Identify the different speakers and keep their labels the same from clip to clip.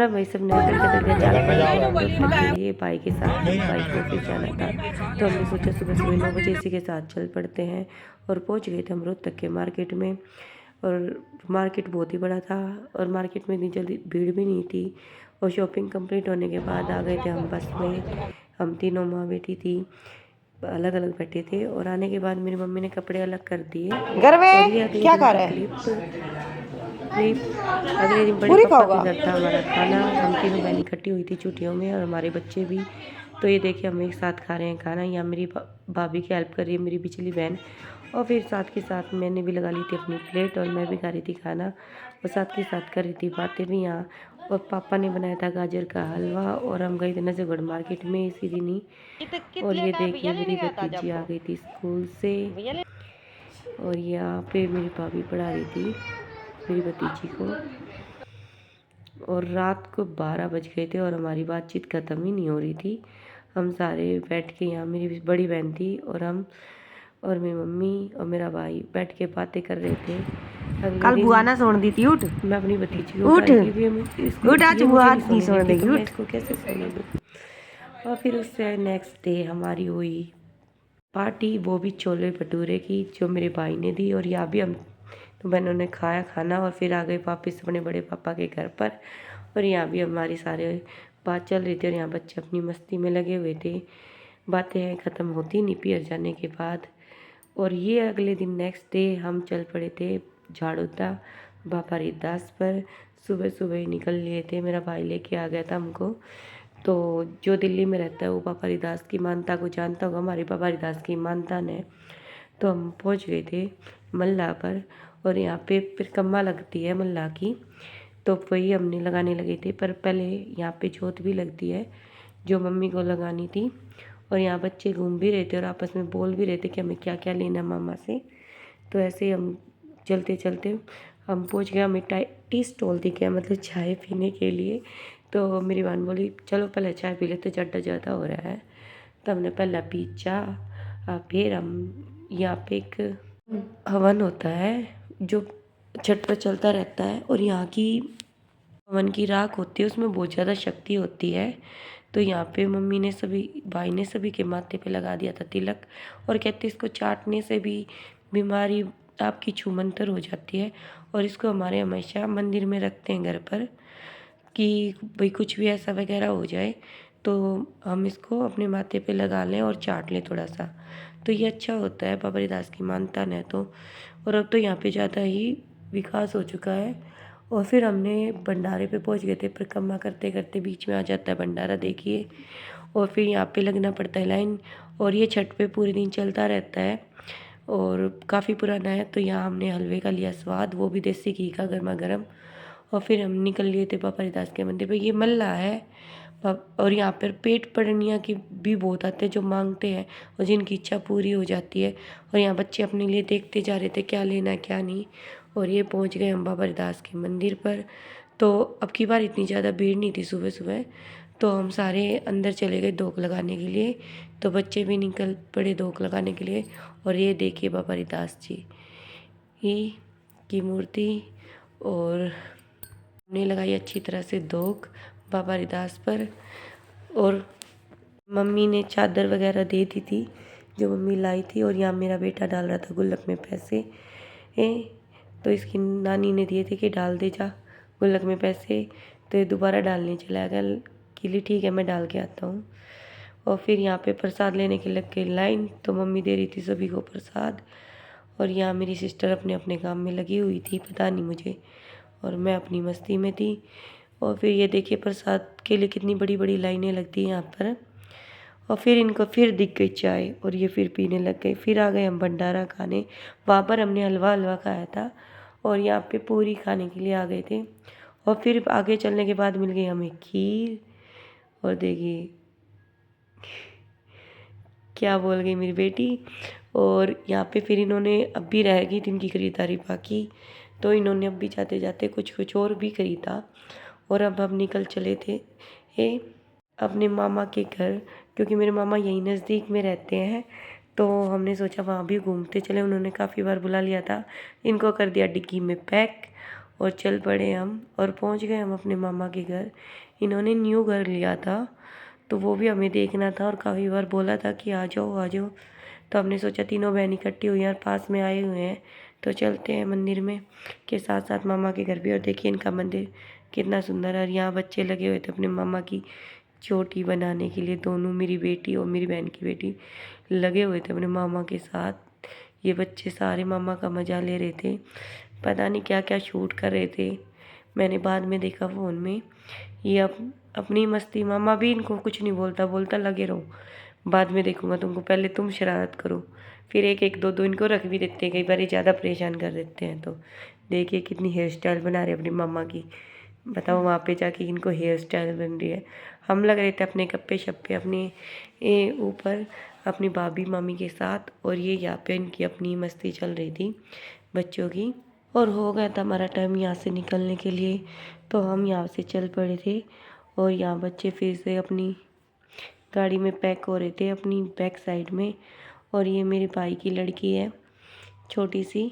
Speaker 1: और हम वही सब नया करके चल पड़े के लिए भाई के साथ। भाई को ऑफिस जाना था तो हमने सोचा सुबह सुबह 9 बजे इसी के साथ चल पड़ते हैं। और पहुंच गए थे हम रोहतक के मार्केट में। और मार्केट बहुत ही बड़ा था और मार्केट में इतनी जल्दी भीड़ भी नहीं थी। और शॉपिंग कंप्लीट होने के बाद आ गए थे हम बस में। हम तीनों माँ बेटी थी, अलग अलग बैठे थे। और आने के बाद मेरी मम्मी ने कपड़े अलग कर दिए।
Speaker 2: घर
Speaker 1: और ये
Speaker 2: में
Speaker 1: अगले
Speaker 2: क्या
Speaker 1: दिन
Speaker 2: खा
Speaker 1: का
Speaker 2: रहा है?
Speaker 1: क्लिप अगले दिन बड़े
Speaker 2: पूरी
Speaker 1: पापा के
Speaker 2: खाओगा?
Speaker 1: घर था हमारा खाना। हम तीनों बहन इकट्ठी हुई थी छुट्टियों में और हमारे बच्चे भी। तो ये देखिए हम एक साथ खा रहे हैं खाना। यहाँ मेरी भाभी की हेल्प कर रही है मेरी पिछली बहन। और फिर साथ के साथ मैंने भी लगा ली थी अपनी प्लेट और मैं भी खा रही थी खाना और साथ के साथ कर रही थी बातें भी यहाँ। और पापा ने बनाया था गाजर का हलवा और हम गए थे नजरगढ़ मार्केट में इसी दिन ही। और ये देखिए मेरी भतीजी आ गई थी स्कूल से। और यहाँ पे मेरी भाभी पढ़ा रही थी मेरी भतीजी को। और रात को 12 बज गए थे और हमारी बातचीत ख़त्म ही नहीं हो रही थी। हम सारे बैठ के, यहाँ मेरी बड़ी बहन थी और हम और मेरी मम्मी और मेरा भाई बैठ के बातें कर रहे थे। अगले
Speaker 2: कल
Speaker 1: दिन
Speaker 2: बुआ ना सोने दी थी। उठ
Speaker 1: मैं अपनी भतीजी को उठा
Speaker 2: उठ
Speaker 1: रही थी, इसको
Speaker 2: उठ, आज
Speaker 1: ये
Speaker 2: बुआ
Speaker 1: मुझे नहीं
Speaker 2: आज नहीं
Speaker 1: सोने
Speaker 2: सोने
Speaker 1: देती तो
Speaker 2: देगी।
Speaker 1: मैं
Speaker 2: उठ।
Speaker 1: इसको कैसे सोने दूँ। और फिर उससे नेक्स्ट डे हमारी हुई पार्टी, वो भी छोले भटूरे की जो मेरे भाई ने दी। और यहाँ भी हम तो बहनों ने खाया खाना और फिर आ गए वापस अपने बड़े पापा के घर पर। और यहाँ भी हमारी सारे बात चल रही थी और यहाँ बच्चे अपनी मस्ती में लगे हुए थे। बातें ख़त्म होती नहीं पियर जाने के बाद। और ये अगले दिन नेक्स्ट डे हम चल पड़े थे झाड़ूता बाबा हरिदास पर। सुबह सुबह ही निकल लिए थे, मेरा भाई लेके आ गया था हमको। तो जो दिल्ली में रहता है वो बाबा हरिदास की मानता को जानता होगा, हमारी बाबा हरिदास की मानता है। तो हम पहुंच गए थे मल्ला पर। और यहाँ पे परिक्रमा लगती है मल्ला की, तो वही हमने लगाने लगे थे। पर पहले यहाँ पे जोत भी लगती है जो मम्मी को लगानी थी। और यहाँ बच्चे घूम भी रहे थे और आपस में बोल भी रहे थे कि हमें क्या क्या लेना मामा से। तो ऐसे ही हम चलते चलते हम पहुँच गए। हमें टी स्टॉल दिख गया, मतलब चाय पीने के लिए। तो मेरी बहन बोली चलो पहले चाय पी लेते, ज़्यादा ज़्यादा हो रहा है। तो हमने पहला पी चाय। फिर हम यहाँ पे एक हवन होता है जो छठ पर चलता रहता है और यहाँ की हवन की राख होती है, उसमें बहुत ज़्यादा शक्ति होती है। तो यहाँ पे मम्मी ने सभी भाई ने सभी के माथे पे लगा दिया था तिलक। और कहते इसको चाटने से भी बीमारी आपकी छूमंतर हो जाती है। और इसको हमारे हमेशा मंदिर में रखते हैं घर पर कि भाई कुछ भी ऐसा वगैरह हो जाए तो हम इसको अपने माथे पे लगा लें और चाट लें थोड़ा सा। तो ये अच्छा होता है बाबा हरिदास की मानता है तो। और अब तो यहाँ पे ज़्यादा ही विकास हो चुका है। और फिर हमने भंडारे पे पहुँच गए थे। परिक्रमा करते करते बीच में आ जाता है भंडारा, देखिए। और फिर यहाँ पे लगना पड़ता है लाइन। और ये छठ पे पूरे दिन चलता रहता है और काफ़ी पुराना है। तो यहाँ हमने हलवे का लिया स्वाद, वो भी देसी घी का गर्मा गर्म। और फिर हम निकल लिए थे बाबा हरिदास के मंदिर पे। ये मल्ला है और यहाँ पर पेट पुरनिया की भी बहुत आते हैं जो मांगते हैं और जिनकी इच्छा पूरी हो जाती है। और यहाँ बच्चे अपने लिए देखते जा रहे थे क्या लेना है क्या नहीं। और ये पहुँच गए हम बाबा हरिदास के मंदिर पर। तो अब की बार इतनी ज़्यादा भीड़ नहीं थी सुबह सुबह। तो हम सारे अंदर चले गए धोख लगाने के लिए। तो बच्चे भी निकल पड़े धोख लगाने के लिए। और ये देखिए बाबा हरिदास जी ही की मूर्ति। और हमने लगाई अच्छी तरह से धोख बाबा हरिदास पर। और मम्मी ने चादर वगैरह दे दी थी जो मम्मी लाई थी। और यहाँ मेरा बेटा डाल रहा था गुल्लक में पैसे। तो इसकी नानी ने दिए थे कि डाल दे जा गुल्लक में पैसे। तो ये दोबारा डालने चला गया कि लिए ठीक है मैं डाल के आता हूँ। और फिर यहाँ पे प्रसाद लेने के लग गई लाइन। तो मम्मी दे रही थी सभी को प्रसाद। और यहाँ मेरी सिस्टर अपने अपने काम में लगी हुई थी, पता नहीं मुझे, और मैं अपनी मस्ती में थी। और फिर ये देखिए प्रसाद के लिए कितनी बड़ी बड़ी लाइनें लगती हैं यहाँ पर। और फिर इनको फिर दिख गई चाय और ये फिर पीने लग गए। फिर आ गए हम भंडारा खाने। वहाँ पर हमने हलवा हलवा खाया था और यहाँ पे पूरी खाने के लिए आ गए थे। और फिर आगे चलने के बाद मिल गई हमें खीर। और देखिए क्या बोल गई मेरी बेटी। और यहाँ पे फिर इन्होंने अब भी रह गई थी इनकी खरीदारी बाकी। तो इन्होंने अब भी जाते जाते कुछ कुछ और भी खरीदा। और अब हम निकल चले थे अपने मामा के घर, क्योंकि मेरे मामा यहीं नज़दीक में रहते हैं। तो हमने सोचा वहाँ भी घूमते चले। उन्होंने काफ़ी बार बुला लिया था, इनको कर दिया डिग्गी में पैक। और चल पड़े हम और पहुंच गए हम अपने मामा के घर। इन्होंने न्यू घर लिया था तो वो भी हमें देखना था और काफ़ी बार बोला था कि आ जाओ आ जाओ। तो हमने सोचा तीनों बहन इकट्ठी हुई यार पास में आए हुए हैं तो चलते हैं मंदिर में के साथ साथ मामा के घर भी। और देखिए इनका मंदिर कितना सुंदर है। और यहाँ बच्चे लगे हुए थे अपने मामा की चोटी बनाने के लिए। दोनों मेरी बेटी और मेरी बहन की बेटी लगे हुए थे अपने मामा के साथ। ये बच्चे सारे मामा का मज़ा ले रहे थे, पता नहीं क्या क्या शूट कर रहे थे। मैंने बाद में देखा फ़ोन में। ये अपनी मस्ती, मामा भी इनको कुछ नहीं बोलता, बोलता लगे रहो, बाद में देखूंगा तुमको, पहले तुम शरारत करो। फिर एक एक दो दो इनको रख भी देते हैं, कई बार ये ज़्यादा परेशान कर देते हैं। तो देखिए कितनी हेयर स्टाइल बना रहे अपनी मामा की। बताओ वहाँ पे जाके इनको हेयर स्टाइल बन रही है। हम लग रहे थे अपने गप्पे शप्पे अपने ऊपर अपनी भाभी मामी के साथ। और ये यहाँ पे इनकी अपनी मस्ती चल रही थी बच्चों की। और हो गया था हमारा टाइम यहाँ से निकलने के लिए तो हम यहाँ से चल पड़े थे। और यहाँ बच्चे फिर से अपनी गाड़ी में पैक हो रहे थे अपनी बैक साइड में। और ये मेरे भाई की लड़की है छोटी सी,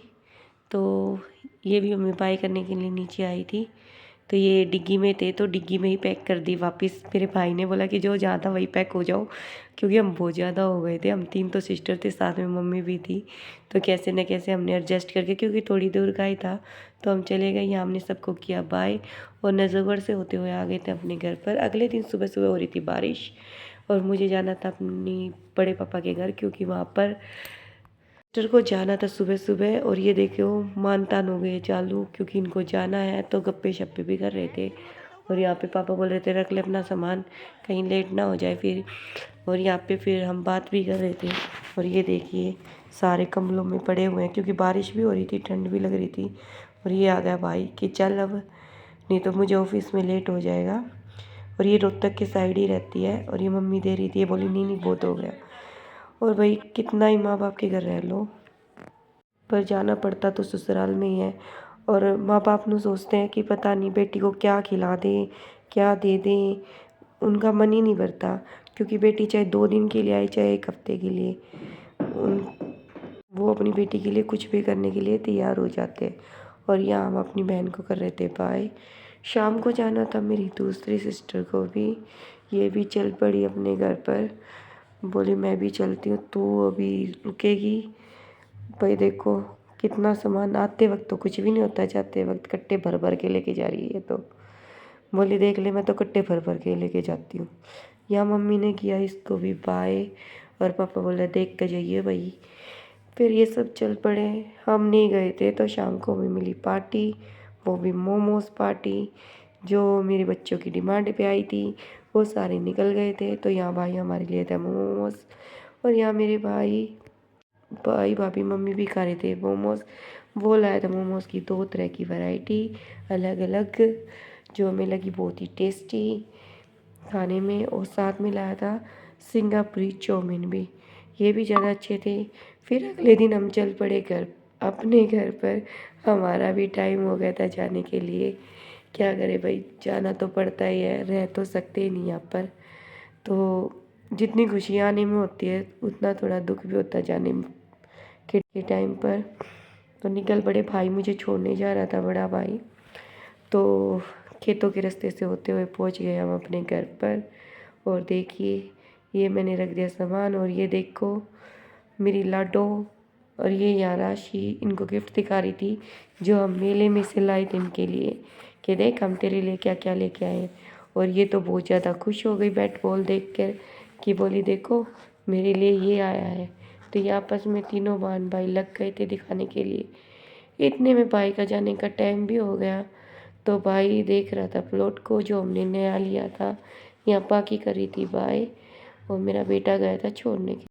Speaker 1: तो ये भी हमें बाय करने के लिए नीचे आई थी। तो ये डिग्गी में थे तो डिग्गी में ही पैक कर दी वापस। मेरे भाई ने बोला कि जो ज़्यादा वही पैक हो जाओ, क्योंकि हम बहुत ज़्यादा हो गए थे। हम 3 तो सिस्टर थे, साथ में मम्मी भी थी। तो कैसे न कैसे हमने एडजस्ट करके, क्योंकि थोड़ी दूर का ही था, तो हम चले गए। यहाँ हमने सबको किया बाय और नजफगढ़ से होते हुए आ गए थे अपने घर पर। अगले दिन सुबह सुबह हो रही थी बारिश और मुझे जाना था अपनी बड़े पापा के घर, क्योंकि वहाँ पर सिस्टर को जाना था सुबह सुबह। और ये देखो मानतान हो गए चालू, क्योंकि इनको जाना है तो गप्पे शप्पे भी कर रहे थे। और यहाँ पे पापा बोल रहे थे रख ले अपना सामान, कहीं लेट ना हो जाए फिर। और यहाँ पे फिर हम बात भी कर रहे थे। और ये देखिए सारे कमलों में पड़े हुए हैं, क्योंकि बारिश भी हो रही थी, ठंड भी लग रही थी। और ये आ गया भाई कि चल अब, नहीं तो मुझे ऑफिस में लेट हो जाएगा। और ये रोहतक के साइड ही रहती है। और ये मम्मी दे रही थी, ये बोली नहीं नहीं बहुत हो गया। और भाई कितना ही माँ बाप के घर रह लो, पर जाना पड़ता तो ससुराल में ही है। और माँ बाप नु सोचते हैं कि पता नहीं बेटी को क्या खिला दें, क्या दे दें, उनका मन ही नहीं भरता। क्योंकि बेटी चाहे 2 दिन के लिए आए चाहे 1 हफ्ते के लिए, उन वो अपनी बेटी के लिए कुछ भी करने के लिए तैयार हो जाते हैं। और यहाँ हम अपनी बहन को कर रहे थे बाय। शाम को जाना था मेरी दूसरी सिस्टर को भी, ये भी चल पड़ी अपने घर पर। बोली मैं भी चलती हूँ, तू अभी रुकेगी? भाई देखो कितना सामान, आते वक्त तो कुछ भी नहीं होता, जाते वक्त कट्टे भर भर के लेके जा रही है। तो बोली देख ले मैं तो कट्टे भर भर के लेके जाती हूँ। यहाँ मम्मी ने किया इसको भी बाय और पापा बोला देख कर जाइए भाई। फिर ये सब चल पड़े। हम नहीं गए थे तो शाम को हमें मिली पार्टी, वो भी मोमोज पार्टी, जो मेरे बच्चों की डिमांड पे आई थी। वो सारे निकल गए थे तो यहाँ भाई हमारे लिए था मोमोज। और यहाँ मेरे भाई भाभी मम्मी भी खा रहे थे मोमोज। वो लाया था मोमोज की 2 तरह की वैरायटी अलग अलग, जो हमें लगी बहुत ही टेस्टी खाने में। और साथ में लाया था सिंगापुरी चाउमीन भी, ये भी ज़्यादा अच्छे थे। फिर अगले दिन हम चल पड़े अपने घर पर। हमारा भी टाइम हो गया था जाने के लिए। क्या करें भाई, जाना तो पड़ता ही है, रह तो सकते ही नहीं यहाँ पर। तो जितनी खुशियाँ आने में होती है उतना थोड़ा दुख भी होता है जाने में के टाइम पर। तो निकल पड़े। भाई मुझे छोड़ने जा रहा था, बड़ा भाई। तो खेतों के रास्ते से होते हुए पहुंच गए हम अपने घर पर। और देखिए ये मैंने रख दिया सामान। और ये देखो मेरी लाडो और ये यहाँ राशि इनको गिफ्ट दिखा रही थी, जो हम मेले में से लाए थे इनके लिए, कि देख हम तेरे लिए क्या क्या लेके आए। और ये तो बहुत ज़्यादा खुश हो गई बैट बॉल देख कर, कि बोली देखो मेरे लिए ये आया है। तो ये आपस में तीनों बहन भाई लग गए थे दिखाने के लिए। इतने में भाई का जाने का टाइम भी हो गया। तो भाई देख रहा था प्लॉट को जो हमने नया लिया था, यहाँ पाकी करी थी भाई। और मेरा बेटा गया था छोड़ने के